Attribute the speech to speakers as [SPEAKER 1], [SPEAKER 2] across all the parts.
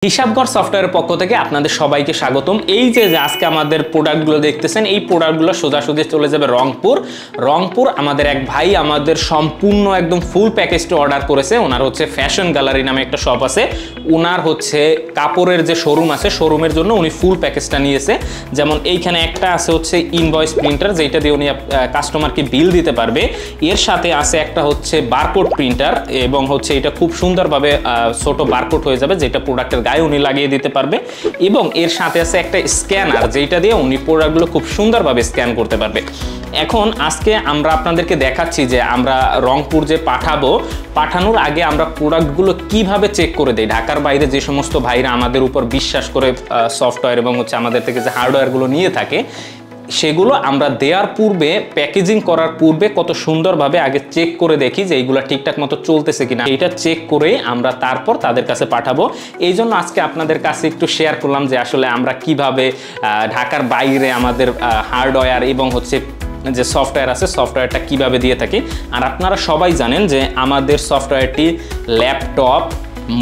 [SPEAKER 1] হিসাবঘর সফটওয়্যারের পক্ষ থেকে আপনাদের সবাইকে স্বাগতম। এই যে আজকে আমাদের প্রোডাক্টগুলো দেখতেছেন, এই প্রোডাক্টগুলো সোজাসুজি চলে যাবে রংপুর। আমাদের এক ভাই আমাদের সম্পূর্ণ একদম ফুল প্যাকেজটা অর্ডার করেছে। ওনার হচ্ছে ফ্যাশন গ্যালারি নামে একটা শপ আছে। ওনার হচ্ছে কাপড়ের যে শোরুম আছে, শোরুমের জন্য উনি ফুল প্যাকেজটা নিয়েছে। যেমন এইখানে একটা আছে হচ্ছে ইনভয়েস প্রিন্টার, যেটা দিয়ে উনি কাস্টমারকে বিল দিতে পারবে। এর সাথে আছে একটা হচ্ছে বারকোড প্রিন্টার, এবং হচ্ছে এটা খুব সুন্দরভাবে ছোট বারকোড হয়ে যাবে, যেটা প্রোডাক্টের গায়ে উনি লাগিয়ে দিতে পারবে। এবং এর সাথে আছে একটা স্ক্যানার, যেটা দিয়ে উনি প্রোডাক্টগুলো খুব সুন্দরভাবে স্ক্যান করতে পারবে। এখন আজকে আমরা আপনাদেরকে দেখাচ্ছি যে আমরা রংপুর যে পাঠানোর আগে আমরা প্রোডাক্টগুলো কিভাবে চেক করে দেই। ঢাকার বাইরে যে সমস্ত ভাইরা আমাদের উপর বিশ্বাস করে সফটওয়্যার এবং হচ্ছে আমাদের থেকে যে হার্ডওয়্যারগুলো নিয়ে থাকে, সেগুলো আমরা দেওয়ার পূর্বে, প্যাকেজিং করার পূর্বে কত সুন্দরভাবে আগে চেক করে দেখি যে এইগুলো ঠিকঠাক মতো চলতেছে কিনা। এটা চেক করে আমরা তারপর তাদের কাছে পাঠাবো। এই জন্য আজকে আপনাদের কাছে একটু শেয়ার করলাম যে আসলে আমরা কিভাবে ঢাকার বাইরে আমাদের হার্ডওয়্যার এবং হচ্ছে যে সফটওয়্যার আছে, সফটওয়্যারটা কিভাবে দিয়ে থাকি। আর আপনারা সবাই জানেন যে আমাদের সফটওয়্যারটি ল্যাপটপ,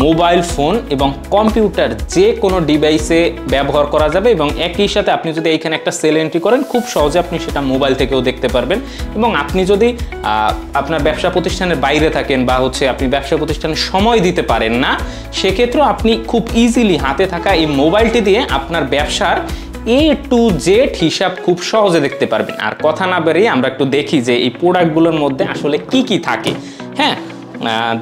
[SPEAKER 1] মোবাইল ফোন এবং কম্পিউটার যে কোনো ডিভাইসে ব্যবহার করা যাবে। এবং একই সাথে আপনি যদি এইখানে একটা সেল এন্ট্রি করেন, খুব সহজে আপনি সেটা মোবাইল থেকেও দেখতে পারবেন। এবং আপনি যদি আপনার ব্যবসা প্রতিষ্ঠানের বাইরে থাকেন বা হচ্ছে আপনি ব্যবসা প্রতিষ্ঠানে সময় দিতে পারেন না, সেক্ষেত্রেও আপনি খুব ইজিলি হাতে থাকা এই মোবাইলটি দিয়ে আপনার ব্যবসার A to Z হিসাব খুব সহজে দেখতে পারবেন। আর কথা না বেরিয়ে আমরা একটু দেখি যে এই প্রোডাক্টগুলোর মধ্যে আসলে কি কি থাকে। হ্যাঁ,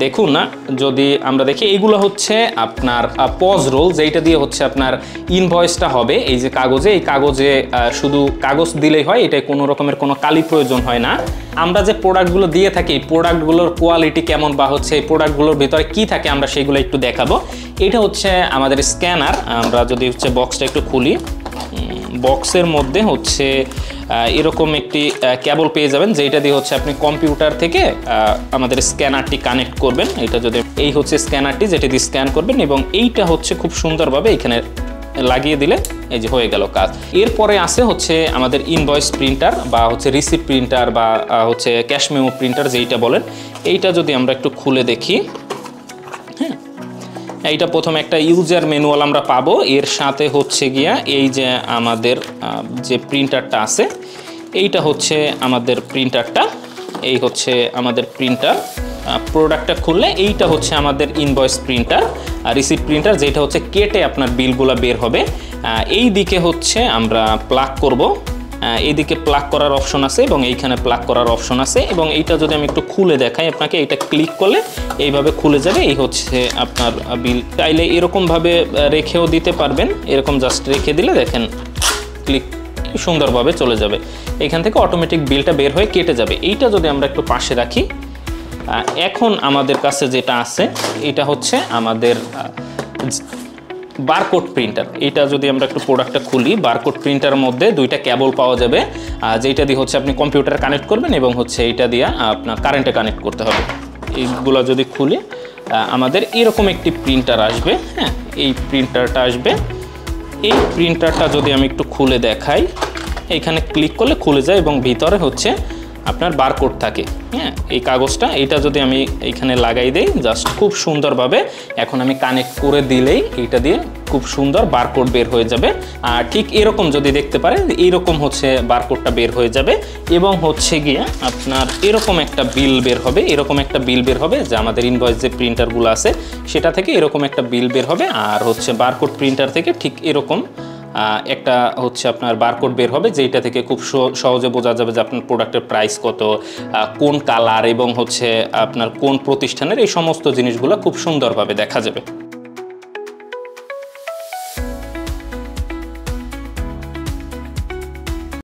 [SPEAKER 1] দেখুন না, যদি আমরা দেখি এইগুলো হচ্ছে আপনার পজ রোল, যেটা দিয়ে হচ্ছে আপনার ইনভয়েসটা হবে। এই যে কাগজে, এই কাগজে শুধু কাগজ দিলেই হয়, এটাই কোনো রকমের কোনো কালি প্রয়োজন হয় না। আমরা যে প্রোডাক্টগুলো দিয়ে থাকি, এই প্রোডাক্টগুলোর কোয়ালিটি কেমন বা হচ্ছে এই প্রোডাক্টগুলোর ভিতরে কি থাকে আমরা সেগুলো একটু দেখাবো। এটা হচ্ছে আমাদের স্ক্যানার। আমরা যদি হচ্ছে বক্সটা একটু খুলি, বক্সের মধ্যে হচ্ছে এরকম একটি কেবল পেয়ে যাবেন, যেটা দিয়ে হচ্ছে আপনি কম্পিউটার থেকে আমাদের স্ক্যানারটি কানেক্ট করবেন। এটা যদি এই হচ্ছে স্ক্যানারটি, যেটা দিয়ে স্ক্যান করবেন, এবং এইটা হচ্ছে খুব সুন্দরভাবে এখানে লাগিয়ে দিলে এই যে হয়ে গেল কাজ। এরপরে আছে হচ্ছে আমাদের ইনভয়েস প্রিন্টার বা হচ্ছে রিসিপ্ট প্রিন্টার বা হচ্ছে ক্যাশ মেমো প্রিন্টার যেইটা বলেন। এইটা যদি আমরা একটু খুলে দেখি, হ্যাঁ, এইটা প্রথমে একটা ইউজার ম্যানুয়াল আমরা পাবো। এর সাথে হচ্ছে গিয়া এই যে আমাদের যে প্রিন্টারটা আছে, এইটা হচ্ছে আমাদের প্রিন্টারটা। এই হচ্ছে আমাদের প্রিন্টার। প্রোডাক্টটা খুললে এইটা হচ্ছে আমাদের ইনভয়েস প্রিন্টার, রিসিপ্ট প্রিন্টার, যেটা হচ্ছে কেটে আপনার বিলগুলো বের হবে। এই দিকে হচ্ছে আমরা প্লাগ করব। এইদিকে প্লাগ করার অপশন আছে এবং এইখানে প্লাগ করার অপশন আছে। এবং এইটা যদি আমি একটু খুলে দেখাই আপনাকে, এইটা ক্লিক করলে এইভাবে খুলে যাবে। এই হচ্ছে আপনার বিল। চাইলে এরকমভাবে রেখেও দিতে পারবেন, এরকম জাস্ট রেখে দিলে দেখেন ক্লিক সুন্দরভাবে চলে যাবে। এখান থেকে অটোমেটিক বিলটা বের হয়ে কেটে যাবে। এইটা যদি আমরা একটু পাশে রাখি, এখন আমাদের কাছে যেটা আছে এটা হচ্ছে আমাদের বারকোড প্রিন্টার। এটা যদি আমরা একটু প্রোডাক্টটা খুলি, বারকোড প্রিন্টারের মধ্যে দুইটা কেবল পাওয়া যাবে, যেটা দিয়ে হচ্ছে আপনি কম্পিউটারে কানেক্ট করবেন এবং হচ্ছে এইটা দিয়ে আপনার কারেন্টে কানেক্ট করতে হবে। এইগুলো যদি খুলি আমাদের এরকম একটি প্রিন্টার আসবে। হ্যাঁ, এই প্রিন্টারটা আসবে। এই প্রিন্টারটা যদি আমি একটু খুলে দেখাই, এইখানে ক্লিক করলে খুলে যায় এবং ভিতরে হচ্ছে আপনার বারকোড থাকে। হ্যাঁ, এই কাগজটা, এইটা যদি আমি এইখানে লাগাই দেই, জাস্ট খুব সুন্দরভাবে এখন আমি কানেক্ট করে দিলেই এইটা দিয়ে খুব সুন্দর বারকোড বের হয়ে যাবে। আর ঠিক এরকম যদি দেখতে পারেন, এইরকম হচ্ছে বারকোডটা বের হয়ে যাবে। এবং হচ্ছে গিয়ে আপনার এরকম একটা বিল বের হবে, এরকম একটা বিল বের হবে যে আমাদের ইনভয়েস যে প্রিন্টারগুলো আছে সেটা থেকে এরকম একটা বিল বের হবে। আর হচ্ছে বারকোড প্রিন্টার থেকে ঠিক এরকম একটা হচ্ছে আপনার বারকোড বের হবে, যেটা থেকে খুব সহজে বোঝা যাবে যে আপনার প্রোডাক্টের প্রাইস কত, কোন কালার এবং হচ্ছে আপনার কোন প্রতিষ্ঠানের, এই সমস্ত জিনিসগুলো খুব সুন্দরভাবে দেখা যাবে।